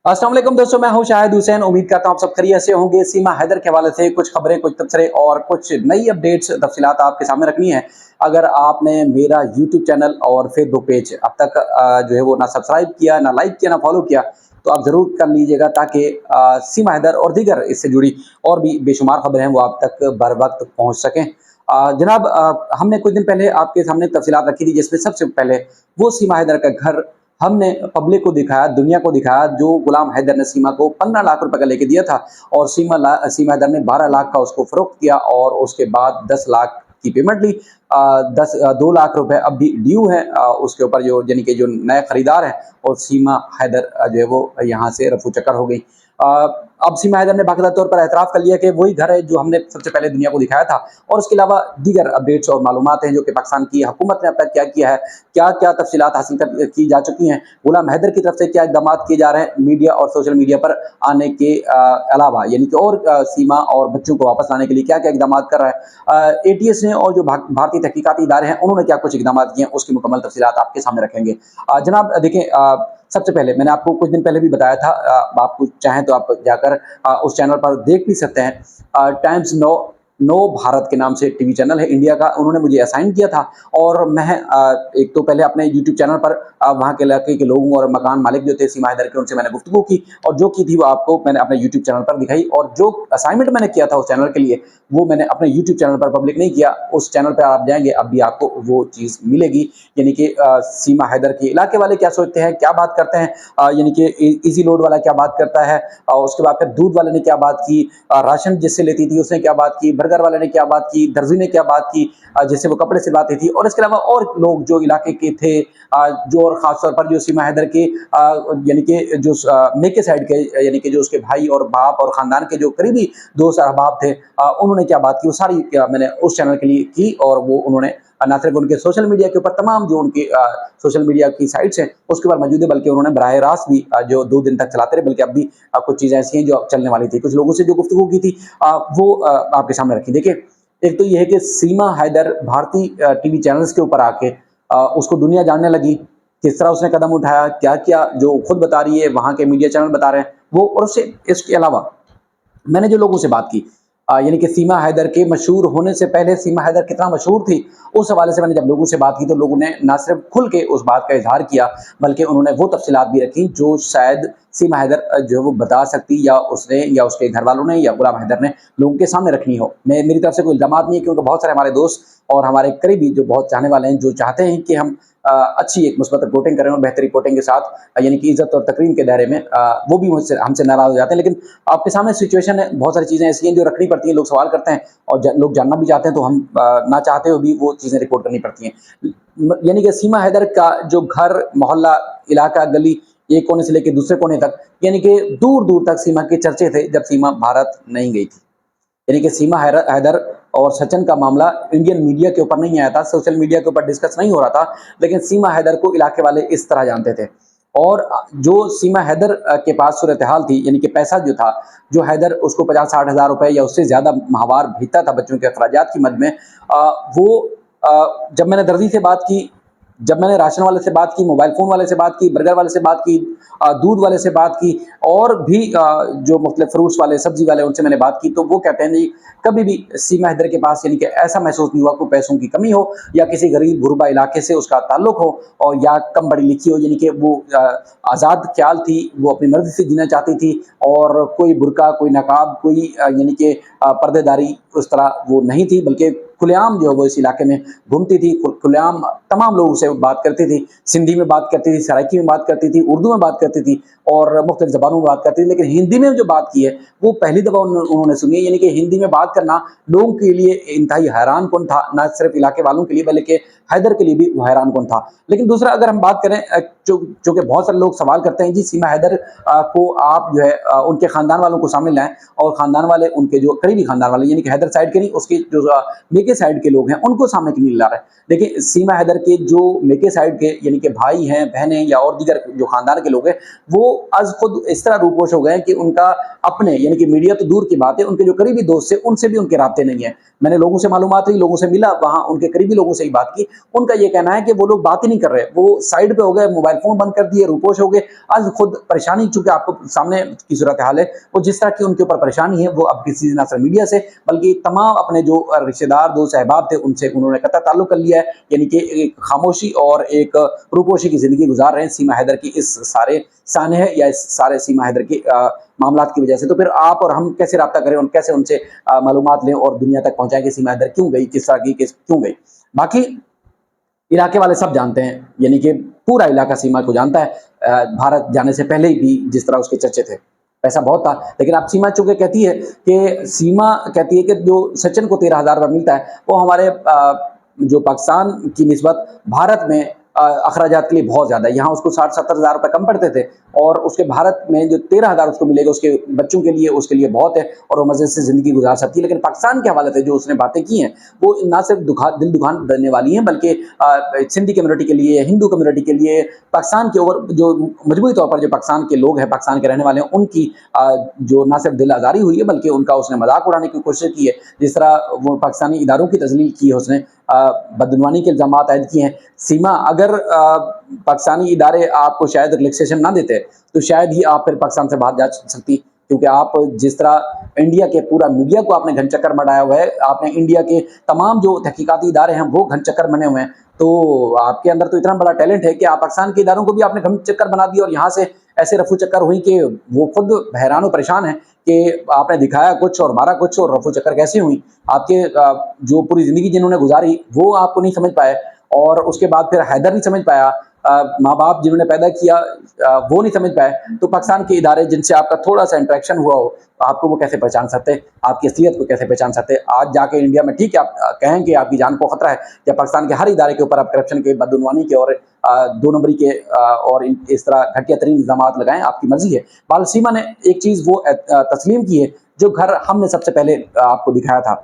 अस्सलाम वालेकुम दोस्तों, मैं हूं शाहिद हुसैन। उम्मीद करता हूं आप सब खैरियत से होंगे। सीमा हैदर के हवाले से कुछ खबरें, कुछ तबसरे और कुछ नई अपडेट्स तफसीलात आपके सामने रखनी है। अगर आपने मेरा यूट्यूब चैनल और फेसबुक पेज अब तक जो है वो ना सब्सक्राइब किया, ना लाइक किया, ना फॉलो किया, तो आप ज़रूर कर लीजिएगा ताकि सीमा हैदर और दीगर इससे जुड़ी और भी बेशुमार खबरें हैं वो आप तक बर वक्त पहुँच सकें। जनाब, हमने कुछ दिन पहले आपके सामने तफसीलात रखी थी जिसमें सबसे पहले वो सीमा हैदर का घर हमने पब्लिक को दिखाया, दुनिया को दिखाया, जो गुलाम हैदर ने सीमा को 15 लाख रुपए का लेके दिया था और सीमा हैदर ने 12 लाख का उसको फ़रोख्त किया और उसके बाद 10 लाख की पेमेंट ली। 2 लाख रुपए अब भी ड्यू है उसके ऊपर, जो यानी कि जो नए खरीदार हैं, और सीमा हैदर जो है वो यहाँ से रफू चक्कर हो गई। अब सीमा हैदर ने बाकायदा तौर पर एतराफ़ कर लिया कि वही घर है जो हमने सबसे पहले दुनिया को दिखाया था, और उसके अलावा दीगर अपडेट्स और मालूमात हैं जो कि पाकिस्तान की हुकूमत ने अब तक क्या किया है, क्या-क्या तफ़सीलात हासिल की जा चुकी हैं, गुलाम हैदर की तरफ से क्या इक़दामात किए जा रहे हैं मीडिया और सोशल मीडिया पर आने के अलावा, यानी कि और सीमा और बच्चों को वापस लाने के लिए क्या-क्या इक़दामात कर रहा है। एटीएस ने और जो भारतीय तहकीकाती इदारे हैं उन्होंने क्या कुछ इक़दामात किए हैं, उसकी मुकम्मल तफ़सीलात आपके सामने रखेंगे। जनाब देखें, सबसे पहले मैंने आपको कुछ दिन पहले भी बताया था, आप चाहें तो आप जाकर उस चैनल पर देख भी सकते हैं। टाइम्स नो नो भारत के नाम से टीवी चैनल है इंडिया का, उन्होंने मुझे असाइन किया था और मैं एक तो पहले अपने यूट्यूब चैनल पर वहाँ के इलाके के लोगों और मकान मालिक जो थे सीमा हैदर के, उनसे मैंने गुफ्तगू की और जो की थी वो आपको मैंने अपने यूट्यूब चैनल पर दिखाई, और जो असाइनमेंट मैंने किया था उस चैनल के लिए वो मैंने अपने यूट्यूब चैनल पर पब्लिक नहीं किया। उस चैनल पर आप जाएंगे अब भी आपको वो चीज़ मिलेगी, यानी कि सीमा हैदर के इलाके वाले क्या सोचते हैं, क्या बात करते हैं, यानी कि इजी लोड वाला क्या बात करता है, उसके बाद फिर दूध वाले ने क्या बात की, राशन जिससे लेती थी उसने क्या बात की, बर्गर वाले ने क्या बात की, दर्जी ने क्या बात की, जिससे वो कपड़े सिलवाती थी, और इसके अलावा और लोग जो इलाके के थे, जो और ख़ास तौर पर जो सीमा हैदर के यानी कि जो मेके साइड के, यानी कि जो उसके भाई और बाप और ख़ानदान के जो करीबी दोस्त अहबाब थे, उन्होंने क्या बात की, वो सारी मैंने उस चैनल के लिए की, और वो उन्होंने ना सिर्फ उनके सोशल मीडिया के ऊपर तमाम जो उनकी सोशल मीडिया की साइट्स हैं उसके ऊपर मौजूद है, बल्कि उन्होंने बराह रास्त भी जो 2 दिन तक चलाते रहे, बल्कि अब भी कुछ चीज़ें ऐसी हैं जो अब चलने वाली थी। कुछ लोगों से जो गुफ्तगू की थी वो आपके सामने रखी। देखिए, एक तो ये है कि सीमा हैदर भारतीय टीवी चैनल्स के ऊपर आके उसको दुनिया जानने लगी, किस तरह उसने कदम उठाया, क्या-क्या जो खुद बता रही है, वहाँ के मीडिया चैनल बता रहे हैं वो, और उससे इसके अलावा मैंने जो लोगों से बात की, यानी कि सीमा हैदर के मशहूर होने से पहले सीमा हैदर कितना मशहूर थी, उस हवाले से मैंने जब लोगों से बात की तो लोगों ने ना सिर्फ खुल के उस बात का इज़हार किया, बल्कि उन्होंने वो तफ़सीलात भी रखी जो शायद सीमा हैदर जो है वो बता सकती, या उसने या उसके घरवालों ने या गुलाम हैदर ने लोगों के सामने रखनी हो। मेरी तरफ से कोई इल्ज़ामात नहीं है, क्योंकि बहुत सारे हमारे दोस्त और हमारे करीबी जो बहुत चाहने वाले हैं, जो चाहते हैं कि हम अच्छी एक मुस्बत रिपोर्टिंग करें और बेहतर रिपोर्टिंग के साथ यानी कि इज़्ज़त और तकरीम के दायरे में, वो भी मुझसे हमसे नाराज़ हो जाते हैं। लेकिन आपके सामने सिचुएशन है, बहुत सारी चीज़ें ऐसी हैं जो रखनी पड़ती हैं, लोग सवाल करते हैं और लोग जानना भी चाहते हैं, तो हम ना चाहते हुए भी वो चीज़ें रिपोर्ट करनी पड़ती हैं। यानी कि सीमा हैदर का जो घर, मोहल्ला, इलाका, गली, एक कोने से लेकर दूसरे कोने तक, यानी कि दूर-दूर तक सीमा के चर्चे थे जब सीमा भारत नहीं गई थी। यानी कि सीमा हैदर और सचिन का मामला इंडियन मीडिया के ऊपर नहीं आया था, सोशल मीडिया के ऊपर डिस्कस नहीं हो रहा था, लेकिन सीमा हैदर को इलाके वाले इस तरह जानते थे। और जो सीमा हैदर के पास सूरत-ए-हाल थी, यानी कि पैसा जो था, जो हैदर उसको 50-60 हज़ार रुपए या उससे ज़्यादा माहवार भेजता था बच्चों के अखराजात की मद में, वो जब मैंने दर्जी से बात की, जब मैंने राशन वाले से बात की, मोबाइल फ़ोन वाले से बात की, बर्गर वाले से बात की, दूध वाले से बात की, और भी जो मुख्तलिफ फ्रूट्स वाले, सब्ज़ी वाले, उनसे मैंने बात की, तो वो कहते हैं जी, कभी भी सीमा हैदर के पास यानी कि ऐसा महसूस नहीं हुआ कोई पैसों की कमी हो, या किसी गरीब गुरबा इलाके से उसका ताल्लुक हो, और या कम पढ़ी लिखी हो, यानी कि वो आज़ाद ख्याल थी, वो अपनी मर्ज़ी से जीना चाहती थी, और कोई बुर्का, कोई नकाब, कोई यानी कि पर्देदारी उस तरह वो नहीं थी, बल्कि खुलेआम जो है वो इस इलाके में घूमती थी, खुलेआम तमाम लोगों से बात करती थी, सिंधी में बात करती थी, सराइकी में बात करती थी, उर्दू में बात करती थी, और मुख्तलिफ ज़बानों में बात करती थी, लेकिन हिंदी में जो बात की है वो पहली दफ़ा उन्होंने सुनी है। यानी कि हिंदी में बात करना लोगों के लिए इंतहाई हैरानकुन था, ना सिर्फ इलाके वालों के लिए बल्कि हैदर के लिए भी वो हैरानकुन था। लेकिन दूसरा अगर हम बात करें, जो कि बहुत सारे लोग सवाल करते हैं जी, सीमा हैदर को आप जो है उनके ख़ानदान वालों को सामने लाएँ, और ख़ानदान वाले उनके जो करीबी ख़ानदान वाले, यानी कि हैदर साइड के नहीं, उसके जो मेके साइड के लोग हैं उनको सामने क्यों नहीं ला रहा है। देखिए सीमा हैदर के जो मेके साइड के यानी कि भाई हैं, बहनें या और दीगर जो खानदान के लोग हैं, वो आज खुद इस तरह रूपोश हो गए हैं कि उनका अपने यानी कि मीडिया तो दूर की बात है, उनके जो करीबी दोस्त है उनसे भी उनके राब्ते नहीं है। मैंने लोगों से मालूमात हुई, लोगों से मिला, वहां उनके करीबी लोगों से ही बात की, उनका ये कहना है कि वो लोग बात ही नहीं कर रहे, वो साइड पे हो गए, मोबाइल फोन बंद कर दिए, रूपोश हो गए। आज खुद परेशानी, चूंकि आपको सामने की सूरत हाल है, वो जिस तरह की उनके ऊपर परेशानी है, वो अब किसी ना सिर्फ मीडिया से बल्कि तमाम अपने जो रिश्तेदार दोस्त अहबाब थे उनसे उन्होंने कतई ताल्लुक कर लिया है। यानी कि एक खामोशी और एक रूपोशी की जिंदगी गुजार रहे हैं सीमा हैदर की इस सारे सानह या इस सारे सीमा हैदर के मामलात की वजह से। तो फिर आप और हम कैसे रब्ता करें और कैसे उनसे मालूमात लें और दुनिया तक पहुंचाएं कि सीमा हैदर क्यों गई, किस तरह की, क्यों गई। बाकी इलाके वाले सब जानते हैं, यानी कि पूरा इलाका सीमा को जानता है, भारत जाने से पहले ही भी जिस तरह उसके चर्चे थे, पैसा बहुत था। लेकिन अब सीमा चूंकि कहती है कि सीमा कहती है कि जो सचिन को 13,000 रुपये मिलता है वो हमारे जो पाकिस्तान की निस्बत भारत में अखराजात के लिए बहुत ज्यादा है। यहाँ उसको 60-70 हज़ार रुपये कम पड़ते थे और उसके भारत में जो 13,000 उसको मिलेगा उसके बच्चों के लिए, उसके लिए बहुत है और वो मजे से जिंदगी गुजार सकती है। लेकिन पाकिस्तान के हवाले से जो उसने बातें की हैं वो ना सिर्फ दिल दुखान देने वाली हैं, बल्कि सिंधी कम्युनिटी के लिए, हिंदू कम्युनिटी के लिए, पाकिस्तान के और जो मजबूरी तौर पर जो पाकिस्तान के लोग हैं, पाकिस्तान के रहने वाले हैं, उनकी जो ना सिर्फ दिल आजारी हुई है बल्कि उनका उसने मजाक उड़ाने की कोशिश की है। जिस तरह वो पाकिस्तानी इदारों की तजलील की है, उसने बदनवानी के इल्जाम आयद किए हैं। सीमा, अगर पाकिस्तानी इदारे आपको शायद रिलैक्सेशन ना देते तो शायद ही आप फिर पाकिस्तान से बाहर जा सकती, क्योंकि आप जिस तरह इंडिया के पूरा मीडिया को आपने घन चक्कर बनाया हुआ है, आपने इंडिया के तमाम जो तहकीकाती इदारे हैं वो घन चक्कर बने हुए हैं, तो आपके अंदर तो इतना बड़ा टैलेंट है कि आप पाकिस्तान के इदारों को भी आपने घन चक्कर बना दिया और यहाँ से ऐसे रफू चक्कर हुई कि वो खुद हैरान और परेशान है कि आपने दिखाया कुछ और मारा कुछ और रफू चक्कर कैसे हुई। आपके जो पूरी जिंदगी जिन्होंने गुजारी वो आपको नहीं समझ पाए और उसके बाद फिर हैदर नहीं समझ पाया, माँ बाप जिन्होंने पैदा किया वो नहीं समझ पाए, तो पाकिस्तान के इदारे जिनसे आपका थोड़ा सा इंटरेक्शन हुआ हो आपको वो कैसे पहचान सकते, आपकी असलियत को कैसे पहचान सकते। आज जाके इंडिया में ठीक है आप कहें कि आपकी जान को खतरा है, या पाकिस्तान के हर इदारे के ऊपर आप करप्शन के, बदनवानी के और 2 नंबरी के और इस तरह घटिया तरीन इल्जाम लगाएं, आपकी मर्जी है। बाल सीमा ने एक चीज वो तस्लीम की है जो घर हमने सबसे पहले आपको दिखाया था।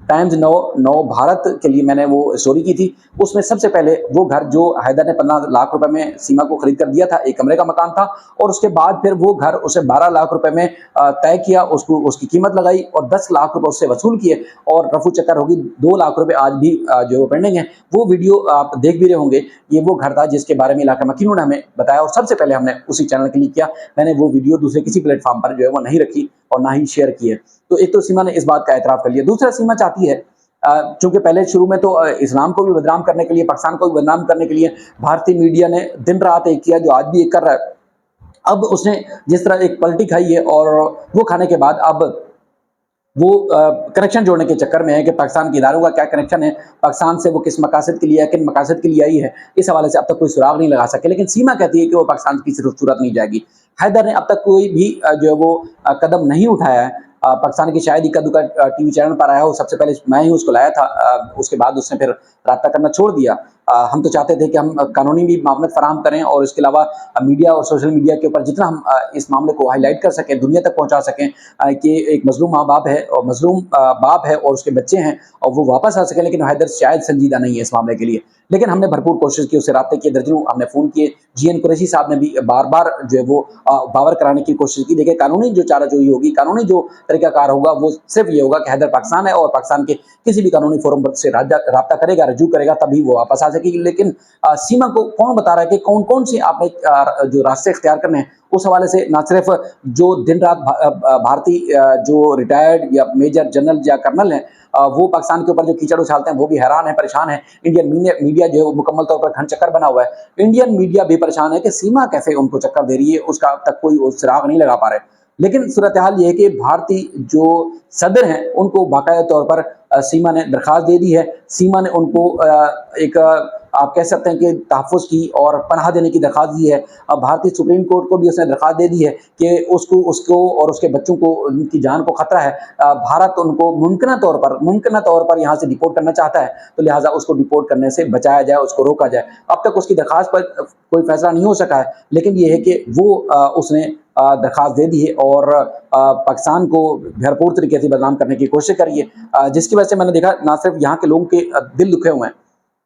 टाइम्स नौ भारत के लिए मैंने वो स्टोरी की थी, उसमें सबसे पहले वो घर जो हैदर ने 15 लाख रुपए में सीमा को खरीद कर दिया था, एक कमरे का मकान था, और उसके बाद फिर वो घर उसे 12 लाख रुपए में तय किया, उसको उसकी कीमत लगाई और 10 लाख रुपए उससे वसूल किए और रफू चक्कर होगी 2 लाख रुपए आज भी जो पेंडिंग है। वो वीडियो आप देख भी रहे होंगे, ये वो घर था जिसके बारे में इलाका मकीनों ने हमें बताया और सबसे पहले हमने उसी चैनल के लिए किया। मैंने वो वीडियो दूसरे किसी प्लेटफॉर्म पर जो है वो नहीं रखी और ना ही शेयर की है। तो एक तो सीमा ने इस बात का एतराफ कर लिया। दूसरा, सीमा चाहती है, चूंकि पहले शुरू में तो इस्लाम को भी बदनाम करने के लिए, पाकिस्तान को भी बदनाम करने के लिए भारतीय मीडिया ने दिन रात एक किया, जो आज भी एक कर रहा है। अब उसने जिस तरह एक पलटी खाई है और वो खाने के बाद अब वो कनेक्शन जोड़ने के चक्कर में है कि पाकिस्तान के इदारों का क्या कनेक्शन है, पाकिस्तान से वो किस मकासद के लिए है, किन मकासद के लिए आई है, इस हवाले से अब तक कोई सुराग नहीं लगा सके। लेकिन सीमा कहती है कि वो पाकिस्तान की सूरत नहीं जाएगी। हैदर ने अब तक कोई भी जो है वो कदम नहीं उठाया है। पाकिस्तान की शायद इक्का दुक्का टीवी चैनल पर आया हो, सबसे पहले मैं ही उसको लाया था, उसके बाद उसने फिर राब्ता करना छोड़ दिया। हम तो चाहते थे कि हम कानूनी भी मामले फराहम करें और इसके अलावा मीडिया और सोशल मीडिया के ऊपर जितना हम इस मामले को हाईलाइट कर सकें, दुनिया तक पहुंचा सकें कि एक मजलूम माँ बाप है और मजलूम बाप है और उसके बच्चे हैं और वो वापस आ सके। लेकिन हैदर शायद संजीदा नहीं है इस मामले के लिए। लेकिन हमने भरपूर कोशिश की, उससे राब्ते किए, दर्जनों हमने फ़ोन किए। GN कुरैशी साहब ने भी बार बार जो है वो बावर कराने की कोशिश की। देखिए, कानूनी जो चाराजोई होगी, कानूनी जो तरीकाकार होगा वो सिर्फ ये होगा कि हैदर पाकिस्तान है और पाकिस्तान के किसी भी कानूनी फोरम पर से राब्ता करेगा, रजू करेगा, तभी वो वापस आ सकेगी। लेकिन सीमा को कौन बता रहा है कि कौन कौन से आपने जो रास्ते इख्तियार करने हैं, उस हवाले से ना सिर्फ जो दिन रात भारतीय जो रिटायर्ड या मेजर जनरल या कर्नल हैं वो पाकिस्तान के ऊपर जो कीचड़ उछालते हैं वो भी हैरान है, परेशान है। इंडियन मीडिया जो है वो मुकम्मल तौर पर घन चक्कर बना हुआ है। इंडियन मीडिया भी परेशान है कि सीमा कैसे उनको चक्कर दे रही है, उसका अब तक कोई सुराग नहीं लगा पा रहे। लेकिन सूरत हाल ये है कि भारतीय जो सदर हैं उनको बाकायदा तौर पर सीमा ने दरख्वास्त दे दी है। सीमा ने उनको एक आप कह सकते हैं कि तहफ़्फ़ुज़ की और पनाह देने की दरख्वास्त दी है। अब भारतीय सुप्रीम कोर्ट को भी उसने दरख्वास्त दे दी है कि उसको और उसके बच्चों को, उनकी जान को खतरा है। भारत उनको मुमकिना तौर पर यहाँ से डिपोर्ट करना चाहता है, तो लिहाजा उसको डिपोर्ट करने से बचाया जाए, उसको रोका जाए। अब तक उसकी दरख्वास्त पर कोई फैसला नहीं हो सका है, लेकिन ये है कि वो उसने दरखास्त दे दी है और पाकिस्तान को भरपूर तरीके से बदनाम करने की कोशिश करी है, जिसकी वजह से मैंने देखा ना सिर्फ यहाँ के लोगों के दिल दुखे हुए हैं,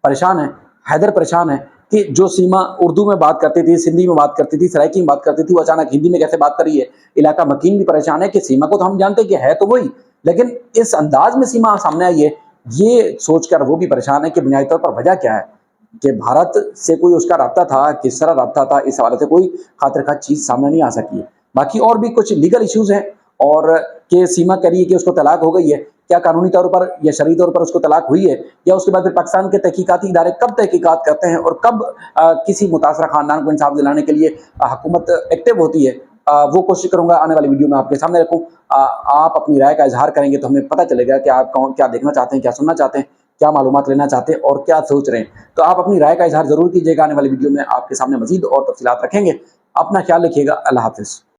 परेशान है, हैदर परेशान है कि जो सीमा उर्दू में बात करती थी, सिंधी में बात करती थी, सराइकी में बात करती थी, वो अचानक हिंदी में कैसे बात कर रही है। इलाका मकीन भी परेशान है कि सीमा को तो हम जानते हैं कि है तो वही, लेकिन इस अंदाज में सीमा सामने आई है, ये सोचकर वो भी परेशान है कि बुनियादी तौर पर वजह क्या है, कि भारत से कोई उसका राब्ता था, किस तरह राब्ता था, इस हवाले से कोई खातिर-खा चीज़ सामने नहीं आ सकी है। बाकी और भी कुछ लीगल इश्यूज़ हैं और कि सीमा कह रही है कि उसको तलाक हो गई है, क्या कानूनी तौर पर या शरई तौर पर उसको तलाक हुई है, या उसके बाद फिर पाकिस्तान के तहकीकाती इदारे कब तहकीकात करते हैं और कब किसी मुतासरा खानदान को इंसाफ दिलाने के लिए हुकूमत एक्टिव होती है, वो कोशिश करूंगा आने वाली वीडियो में आपके सामने रखूं। आप अपनी राय का इजहार करेंगे तो हमें पता चलेगा कि आप कौन क्या देखना चाहते हैं, क्या सुनना चाहते हैं, क्या मालूमात लेना चाहते हैं और क्या सोच रहे हैं। तो आप अपनी राय का इजहार जरूर कीजिएगा, आने वाली वीडियो में आपके सामने मजीद और तफसीलात रखेंगे। अपना ख्याल रखिएगा। अल्लाह हाफिज।